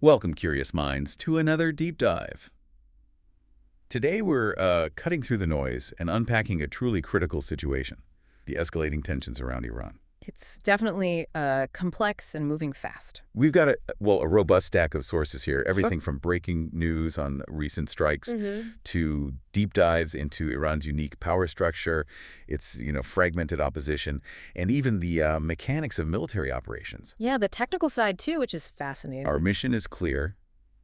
Welcome, curious minds, to another deep dive. Today we're cutting through the noise and unpacking a truly critical situation, the escalating tensions around Iran. It's definitely complex and moving fast. We've got a robust stack of sources here, Sure. everything from breaking news on recent strikes hmm to deep dives into Iran's unique power structure, its, fragmented opposition, and even the mechanics of military operations. Yeah, the technical side too, which is Our fascinating. mission is clear: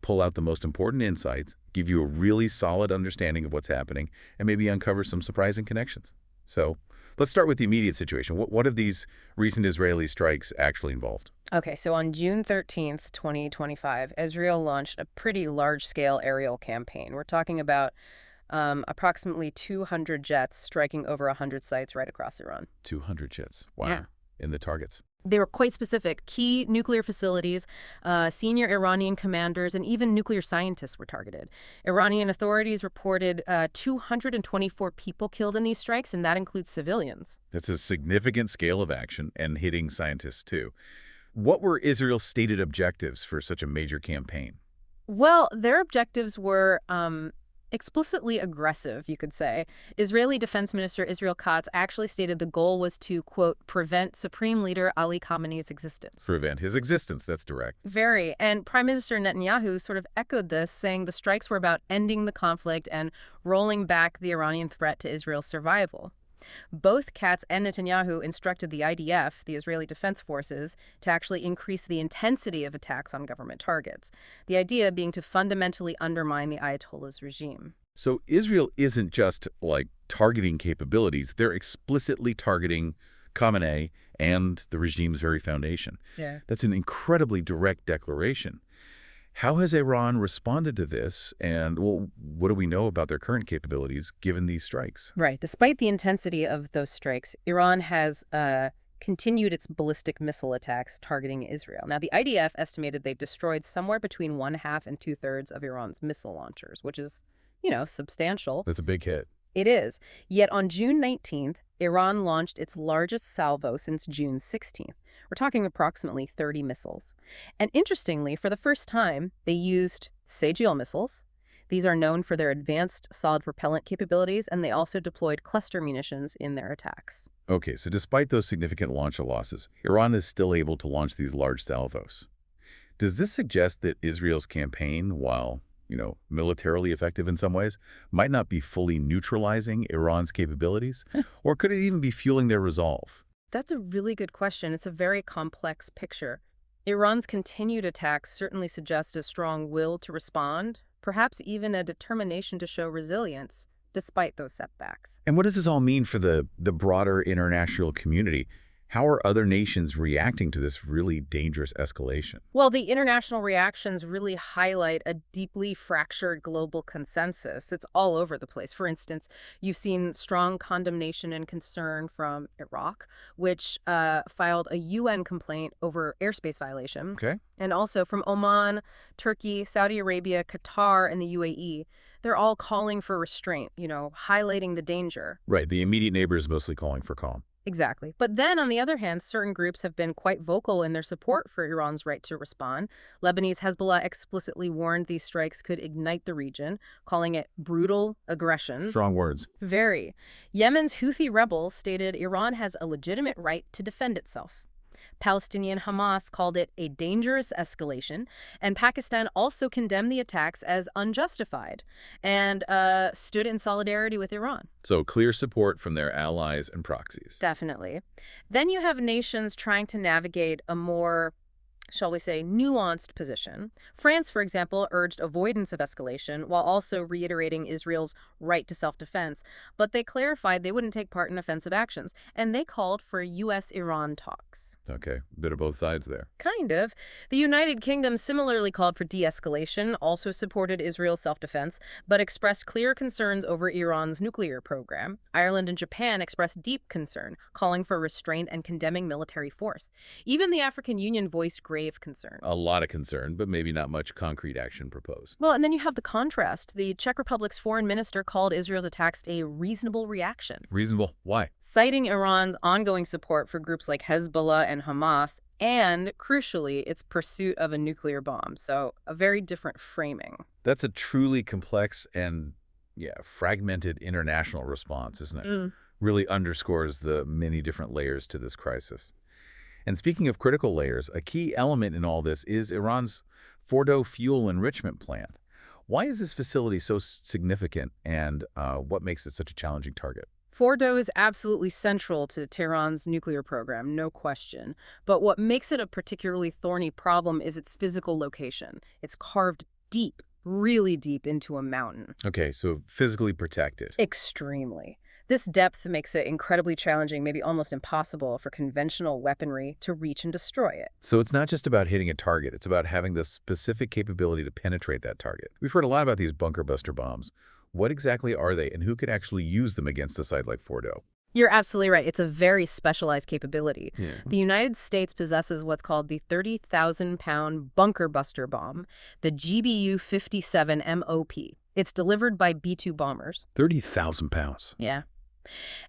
pull out the most important insights, give you a really solid understanding of what's happening, and maybe uncover some surprising connections. So let's start with the immediate situation. What have these recent Israeli strikes actually involved? Okay, so on June 13th, 2025, Israel launched a pretty large-scale aerial campaign. We're talking about approximately 200 jets striking over 100 sites right across Iran. 200 jets. Wow. Yeah. In the targets. They were quite specific. Key nuclear facilities, senior Iranian commanders, and even nuclear scientists were targeted. Iranian authorities reported 224 people killed in these strikes, and that includes civilians. That's a significant scale of action and hitting scientists too. What were Israel's stated objectives for such a major campaign? Well, their objectives were explicitly aggressive, you could say. Israeli Defense Minister Israel Katz actually stated the goal was to, quote, prevent Supreme Leader Ali Khamenei's existence. Prevent his existence. That's direct. Very. And Prime Minister Netanyahu sort of echoed this, saying the strikes were about ending the conflict and rolling back the Iranian threat to Israel's survival. Both Katz and Netanyahu instructed the IDF, the Israeli Defense Forces, to actually increase the intensity of attacks on government targets, the idea being to fundamentally undermine the Ayatollah's regime. So Israel isn't just like targeting capabilities, they're explicitly targeting Khamenei and the regime's very foundation. Yeah. That's an incredibly direct declaration. How has Iran responded to this, and, well, what do we know about their current capabilities given these strikes? Right. Despite the intensity of those strikes, Iran has continued its ballistic missile attacks targeting Israel. Now, the IDF estimated they've destroyed somewhere between one half and two-thirds of Iran's missile launchers, which is, substantial. That's a big hit. It is. Yet on June 19th, Iran launched its largest salvo since June 16th. We're talking approximately 30 missiles. And interestingly, for the first time, they used Sagial missiles. These are known for their advanced solid propellant capabilities, and they also deployed cluster munitions in their attacks. Okay, so despite those significant launcher losses, Iran is still able to launch these large salvos. Does this suggest that Israel's campaign, while, militarily effective in some ways, might not be fully neutralizing Iran's capabilities? Or could it even be fueling their resolve? That's a really good question. It's a very complex picture. Iran's continued attacks certainly suggest a strong will to respond, perhaps even a determination to show resilience, despite those setbacks. And what does this all mean for the broader international community? How are other nations reacting to this really dangerous escalation? Well, the international reactions really highlight a deeply fractured global consensus. It's all over the place. For instance, you've seen strong condemnation and concern from Iraq, which filed a UN complaint over airspace violation, Okay. and also from Oman, Turkey, Saudi Arabia, Qatar, and the UAE. They're all calling for restraint, highlighting the danger. Right, the immediate neighbor is mostly calling for calm. Exactly. But then, on the other hand, certain groups have been quite vocal in their support for Iran's right to respond. Lebanese Hezbollah explicitly warned these strikes could ignite the region, calling it brutal aggression. Strong words. Very. Yemen's Houthi rebels stated Iran has a legitimate right to defend itself. Palestinian Hamas called it a dangerous escalation, and Pakistan also condemned the attacks as unjustified and stood in solidarity with Iran. So clear support from their allies and proxies. Definitely. Then you have nations trying to navigate a more, shall we say, nuanced position. France, for example, urged avoidance of escalation while also reiterating Israel's right to self-defense, but they clarified they wouldn't take part in offensive actions, and they called for U.S.-Iran talks. Okay, bit of both sides there. Kind of. The United Kingdom similarly called for de-escalation, also supported Israel's self-defense, but expressed clear concerns over Iran's nuclear program. Ireland and Japan expressed deep concern, calling for restraint and condemning military force. Even the African Union voiced grave grave concern. A lot of concern, but maybe not much concrete action proposed. Well, and then you have the contrast. The Czech Republic's foreign minister called Israel's attacks a reasonable reaction, Reasonable? Why? citing Iran's ongoing support for groups like Hezbollah and Hamas and, crucially, its pursuit of a nuclear bomb. So a very different framing. That's a truly complex and, fragmented international response, isn't it? Really underscores the many different layers to this crisis. And speaking of critical layers, a key element in all this is Iran's Fordow fuel enrichment plant. Why is this facility so significant, and what makes it such a challenging target? Fordow is absolutely central to Tehran's nuclear program, no question. But what makes it a particularly thorny problem is its physical location. It's carved deep, really deep into a mountain. Okay, so physically protected. Extremely. This depth makes it incredibly challenging, maybe almost impossible for conventional weaponry to reach and destroy it. So it's not just about hitting a target, it's about having the specific capability to penetrate that target. We've heard a lot about these bunker buster bombs. What exactly are they, and who could actually use them against a site like Fordow? You're absolutely right. It's a very specialized capability. Yeah. The United States possesses what's called the 30,000-pound bunker buster bomb, the GBU-57 MOP. It's delivered by B-2 bombers. 30,000 pounds. Yeah.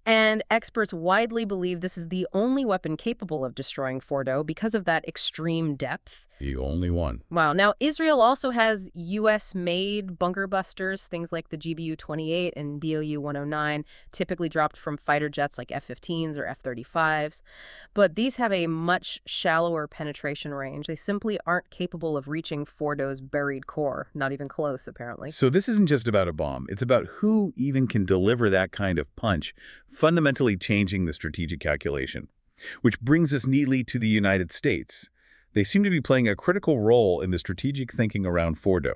And experts widely believe this is the only weapon capable of destroying Fordow because of that extreme depth. The only one. Wow. Now, Israel also has U.S.-made bunker busters, things like the GBU-28 and BOU-109, typically dropped from fighter jets like F-15s or F-35s. But these have a much shallower penetration range. They simply aren't capable of reaching Fordow's buried core, not even close, apparently. So this isn't just about a bomb. It's about who even can deliver that kind of punch, fundamentally changing the strategic calculation. Which brings us neatly to the United States. They seem to be playing a critical role in the strategic thinking around Fordow.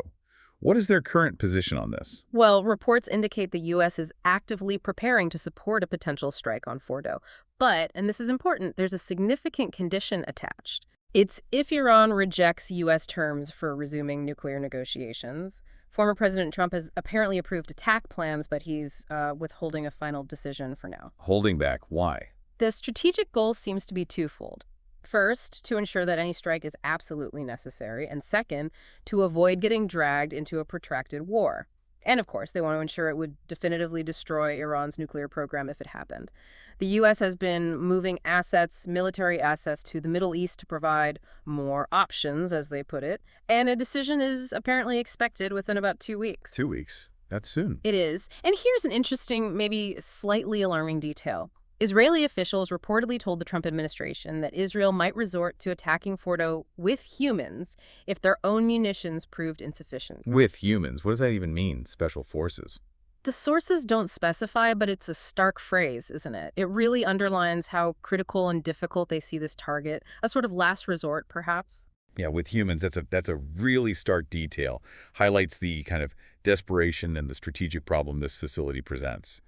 What is their current position on this? Well, reports indicate the U.S. is actively preparing to support a potential strike on Fordow. But, and this is important, there's a significant condition attached. It's if Iran rejects U.S. terms for resuming nuclear negotiations. Former President Trump has apparently approved attack plans, but he's withholding a final decision for now. Holding back. Why? The strategic goal seems to be twofold. First, to ensure that any strike is absolutely necessary, and second, to avoid getting dragged into a protracted war. And of course, they want to ensure it would definitively destroy Iran's nuclear program if it happened. The U.S. has been moving assets, military assets, to the Middle East to provide more options, as they put it, and a decision is apparently expected within about 2 weeks. 2 weeks. That's soon. It is. And here's an interesting, maybe slightly alarming detail. Israeli officials reportedly told the Trump administration that Israel might resort to attacking Fordow with humans if their own munitions proved insufficient. With humans. What does that even mean? Special forces. The sources don't specify, but it's a stark phrase, isn't it? It really underlines how critical and difficult they see this target, a sort of last resort, perhaps. Yeah, with humans, that's a really stark detail. Highlights the kind of desperation and the strategic problem this facility presents.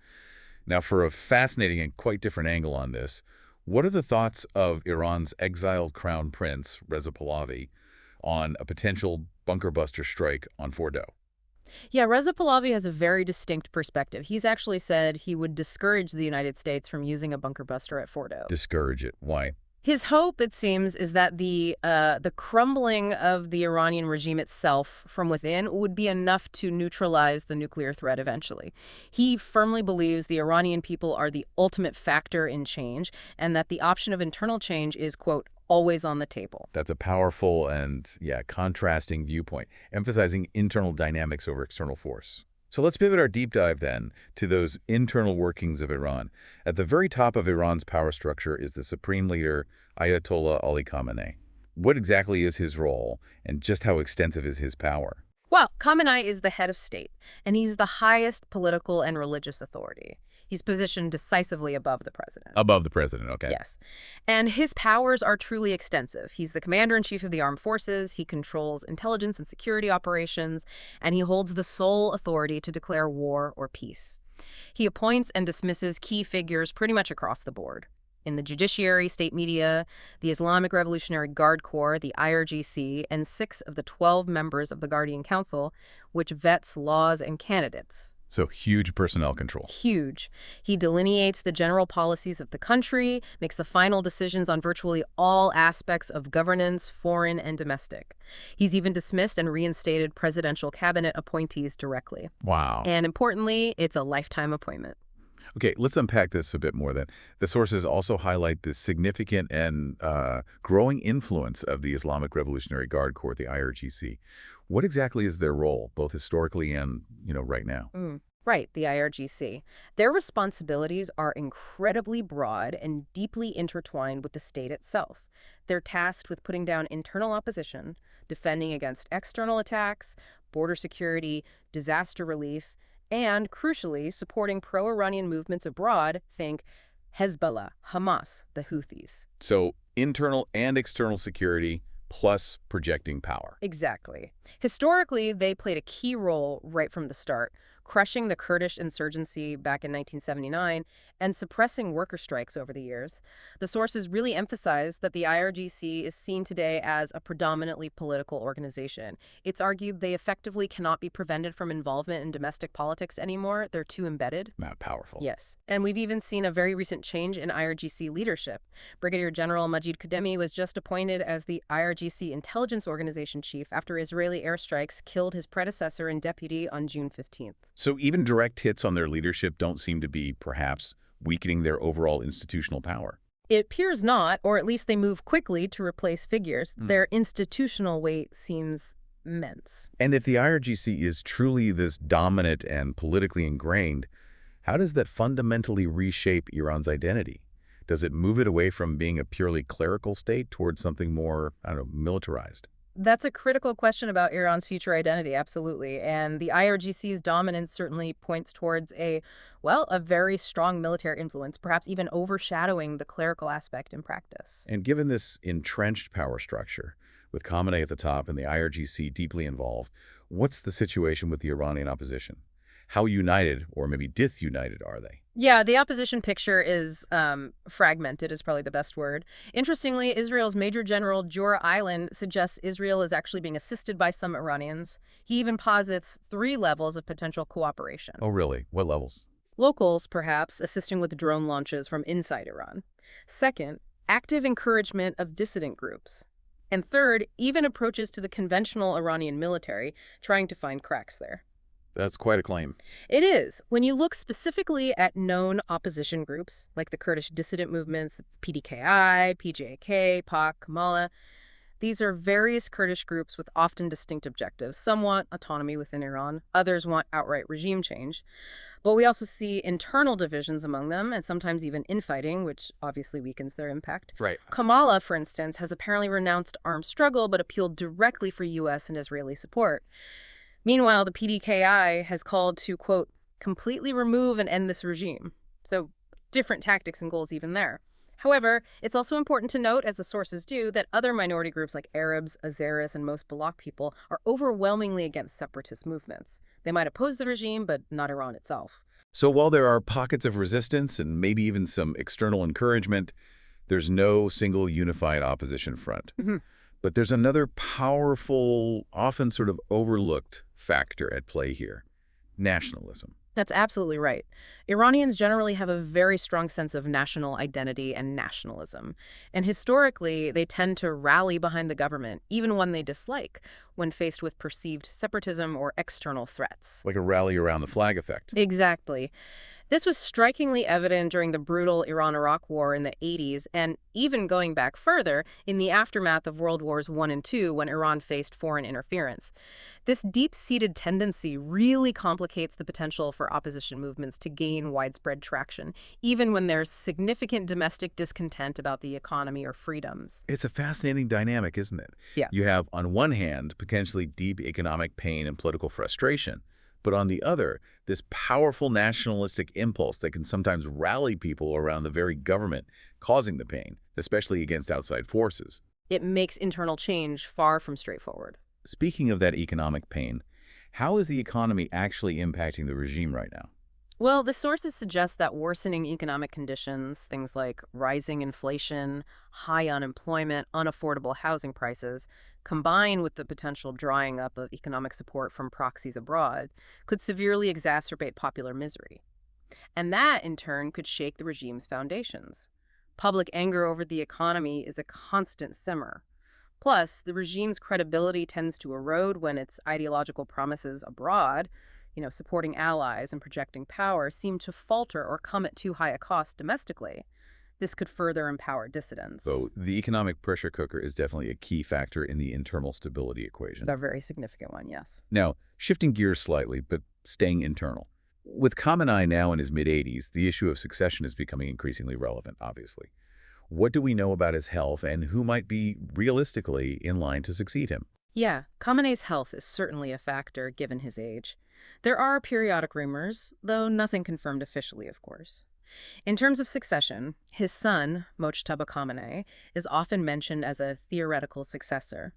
Now, for a fascinating and quite different angle on this, what are the thoughts of Iran's exiled Crown Prince, Reza Pahlavi, on a potential bunker buster strike on Fordow? Yeah, Reza Pahlavi has a very distinct perspective. He's actually said he would discourage the United States from using a bunker buster at Fordow. Discourage it. Why? His hope, it seems, is that the crumbling of the Iranian regime itself from within would be enough to neutralize the nuclear threat eventually. He firmly believes the Iranian people are the ultimate factor in change and that the option of internal change is, quote, always on the table. That's a powerful and, contrasting viewpoint, emphasizing internal dynamics over external force. So let's pivot our deep dive then to those internal workings of Iran. At the very top of Iran's power structure is the supreme leader, Ayatollah Ali Khamenei. What exactly is his role, and just how extensive is his power? Well, Khamenei is the head of state, and he's the highest political and religious authority. He's positioned decisively above the president. Above the president, okay. Yes. And his powers are truly extensive. He's the commander-in-chief of the armed forces, he controls intelligence and security operations, and he holds the sole authority to declare war or peace. He appoints and dismisses key figures pretty much across the board. In the judiciary, state media, the Islamic Revolutionary Guard Corps, the IRGC, and 6 of the 12 members of the Guardian Council, which vets laws and candidates. So huge personnel control. Huge. He delineates the general policies of the country, makes the final decisions on virtually all aspects of governance, foreign and domestic. He's even dismissed and reinstated presidential cabinet appointees directly. Wow. And importantly, it's a lifetime appointment. Okay, let's unpack this a bit more then. The sources also highlight the significant and growing influence of the Islamic Revolutionary Guard Corps, the IRGC. What exactly is their role, both historically and, right now? Right, the IRGC. Their responsibilities are incredibly broad and deeply intertwined with the state itself. They're tasked with putting down internal opposition, defending against external attacks, border security, disaster relief, and, crucially, supporting pro-Iranian movements abroad, think Hezbollah, Hamas, the Houthis. So internal and external security plus projecting power. Exactly. Historically, they played a key role right from the start, crushing the Kurdish insurgency back in 1979 and suppressing worker strikes over the years. The sources really emphasize that the IRGC is seen today as a predominantly political organization. It's argued they effectively cannot be prevented from involvement in domestic politics anymore. They're too embedded. Not powerful. Yes. And we've even seen a very recent change in IRGC leadership. Brigadier General Majid Kademi was just appointed as the IRGC intelligence organization chief after Israeli airstrikes killed his predecessor and deputy on June 15th. So even direct hits on their leadership don't seem to be, perhaps, weakening their overall institutional power. It appears not, or at least they move quickly to replace figures. Their institutional weight seems immense. And if the IRGC is truly this dominant and politically ingrained, how does that fundamentally reshape Iran's identity? Does it move it away from being a purely clerical state towards something more, militarized? That's a critical question about Iran's future identity, absolutely. And the IRGC's dominance certainly points towards a very strong military influence, perhaps even overshadowing the clerical aspect in practice. And given this entrenched power structure, with Khamenei at the top and the IRGC deeply involved, what's the situation with the Iranian opposition? How united, or maybe disunited, are they? Yeah, the opposition picture is fragmented is probably the best word. Interestingly, Israel's Major General Jor Island suggests Israel is actually being assisted by some Iranians. He even posits 3 levels of potential cooperation. Oh, really? What levels? Locals, perhaps, assisting with drone launches from inside Iran. Second, active encouragement of dissident groups. And third, even approaches to the conventional Iranian military, trying to find cracks there. That's quite a claim. It is. When you look specifically at known opposition groups, like the Kurdish dissident movements, PDKI, PJK, PAK, Kamala, these are various Kurdish groups with often distinct objectives. Some want autonomy within Iran, others want outright regime change. But we also see internal divisions among them, and sometimes even infighting, which obviously weakens their impact. Right. Kamala, for instance, has apparently renounced armed struggle, but appealed directly for U.S. and Israeli support. Meanwhile, the PDKI has called to, quote, completely remove and end this regime. So different tactics and goals even there. However, it's also important to note, as the sources do, that other minority groups like Arabs, Azeris, and most Balak people are overwhelmingly against separatist movements. They might oppose the regime, but not Iran itself. So while there are pockets of resistance and maybe even some external encouragement, there's no single unified opposition front. But there's another powerful, often sort of overlooked factor at play here: nationalism. That's absolutely right. Iranians generally have a very strong sense of national identity and nationalism. And historically, they tend to rally behind the government, even one they dislike, when faced with perceived separatism or external threats. Like a rally around the flag effect. Exactly. This was strikingly evident during the brutal Iran-Iraq War in the 80s, and even going back further, in the aftermath of World Wars I and II, when Iran faced foreign interference. This deep-seated tendency really complicates the potential for opposition movements to gain widespread traction, even when there's significant domestic discontent about the economy or freedoms. It's a fascinating dynamic, isn't it? Yeah. You have, on one hand, potentially deep economic pain and political frustration, but on the other, this powerful nationalistic impulse that can sometimes rally people around the very government causing the pain, especially against outside forces. It makes internal change far from straightforward. Speaking of that economic pain, how is the economy actually impacting the regime right now? Well, the sources suggest that worsening economic conditions, things like rising inflation, high unemployment, unaffordable housing prices, combined with the potential drying up of economic support from proxies abroad, could severely exacerbate popular misery. And that, in turn, could shake the regime's foundations. Public anger over the economy is a constant simmer. Plus, the regime's credibility tends to erode when its ideological promises abroad, supporting allies and projecting power, seem to falter or come at too high a cost domestically. This could further empower dissidents. So the economic pressure cooker is definitely a key factor in the internal stability equation. A very significant one, yes. Now, shifting gears slightly, but staying internal. With Khamenei now in his mid-80s, the issue of succession is becoming increasingly relevant, obviously. What do we know about his health and who might be realistically in line to succeed him? Yeah, Khamenei's health is certainly a factor given his age. There are periodic rumors, though nothing confirmed officially, of course. In terms of succession, his son, Mojtaba Khamenei, is often mentioned as a theoretical successor.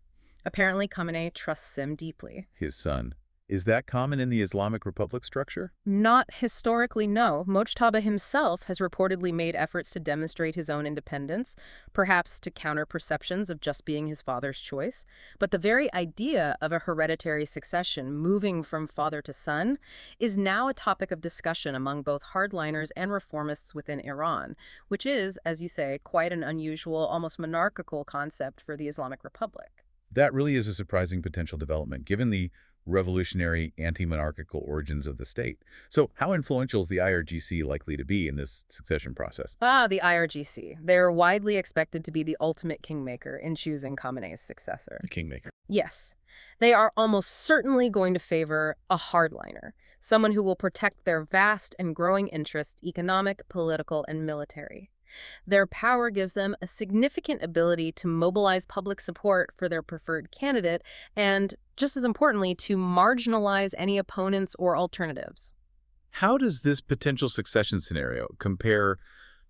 Apparently, Khamenei trusts him deeply. His son. Is that common in the Islamic Republic structure? Not historically, no. Mojtaba himself has reportedly made efforts to demonstrate his own independence, perhaps to counter perceptions of just being his father's choice. But the very idea of a hereditary succession moving from father to son is now a topic of discussion among both hardliners and reformists within Iran, which is, as you say, quite an unusual, almost monarchical concept for the Islamic Republic. That really is a surprising potential development, given the revolutionary anti-monarchical origins of the state. So how influential is the IRGC likely to be in this succession process? The IRGC. They're widely expected to be the ultimate kingmaker in choosing Khamenei's successor. The kingmaker. Yes, they are almost certainly going to favor a hardliner, someone who will protect their vast and growing interests, economic, political, and military. Their power gives them a significant ability to mobilize public support for their preferred candidate and, just as importantly, to marginalize any opponents or alternatives. How does this potential succession scenario compare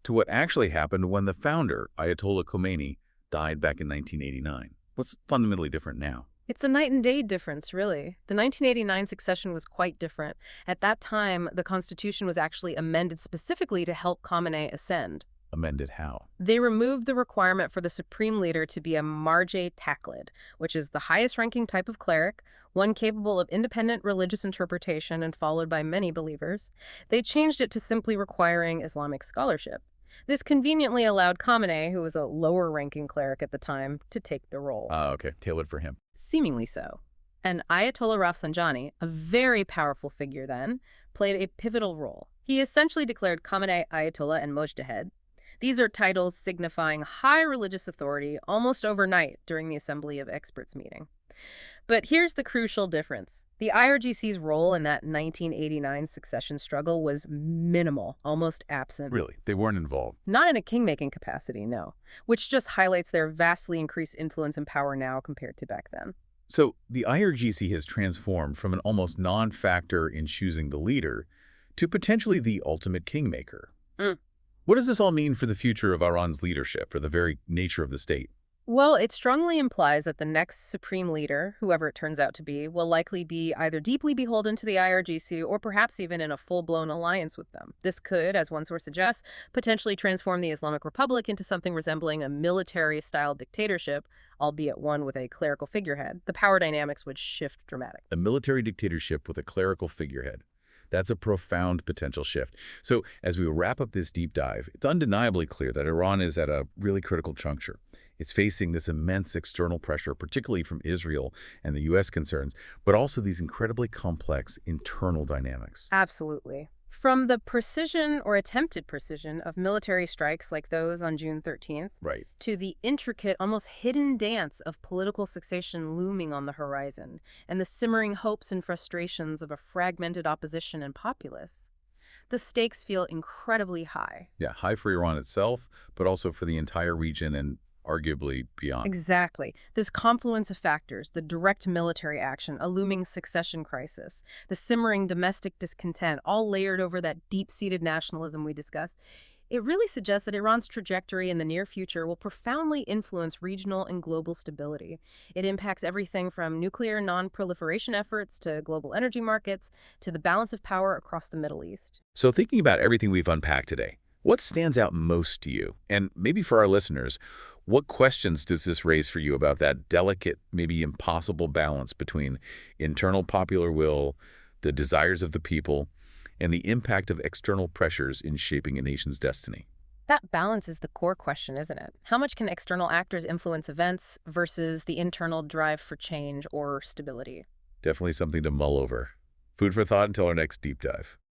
to what actually happened when the founder, Ayatollah Khomeini, died back in 1989? What's fundamentally different now? It's a night and day difference, really. The 1989 succession was quite different. At that time, the Constitution was actually amended specifically to help Khamenei ascend. Amended how? They removed the requirement for the supreme leader to be a marjah taqlid, which is the highest-ranking type of cleric, one capable of independent religious interpretation and followed by many believers. They changed it to simply requiring Islamic scholarship. This conveniently allowed Khamenei, who was a lower-ranking cleric at the time, to take the role. Okay. Tailored for him. Seemingly so. And Ayatollah Rafsanjani, a very powerful figure then, played a pivotal role. He essentially declared Khamenei Ayatollah and Mojtahid. These are titles signifying high religious authority almost overnight during the Assembly of Experts meeting. But here's the crucial difference. The IRGC's role in that 1989 succession struggle was minimal, almost absent. Really? They weren't involved? Not in a king-making capacity, no, which just highlights their vastly increased influence and power now compared to back then. So the IRGC has transformed from an almost non-factor in choosing the leader to potentially the ultimate kingmaker. What does this all mean for the future of Iran's leadership, for the very nature of the state? Well, it strongly implies that the next supreme leader, whoever it turns out to be, will likely be either deeply beholden to the IRGC or perhaps even in a full-blown alliance with them. This could, as one source suggests, potentially transform the Islamic Republic into something resembling a military-style dictatorship, albeit one with a clerical figurehead. The power dynamics would shift dramatically. A military dictatorship with a clerical figurehead. That's a profound potential shift. So as we wrap up this deep dive, it's undeniably clear that Iran is at a really critical juncture. It's facing this immense external pressure, particularly from Israel and the U.S. concerns, but also these incredibly complex internal dynamics. Absolutely. From the precision or attempted precision of military strikes like those on June 13th, Right. to the intricate, almost hidden dance of political succession looming on the horizon, and the simmering hopes and frustrations of a fragmented opposition and populace, the stakes feel incredibly high. Yeah, high for Iran itself, but also for the entire region and arguably beyond. Exactly. This confluence of factors, the direct military action, a looming succession crisis, the simmering domestic discontent, all layered over that deep-seated nationalism we discussed, It really suggests that Iran's trajectory in the near future will profoundly influence regional and global stability. It impacts everything from nuclear non-proliferation efforts to global energy markets to the balance of power across the Middle East. So thinking about everything we've unpacked today, what stands out most to you? And maybe for our listeners, what questions does this raise for you about that delicate, maybe impossible balance between internal popular will, the desires of the people, and the impact of external pressures in shaping a nation's destiny? That balance is the core question, isn't it? How much can external actors influence events versus the internal drive for change or stability? Definitely something to mull over. Food for thought until our next deep dive.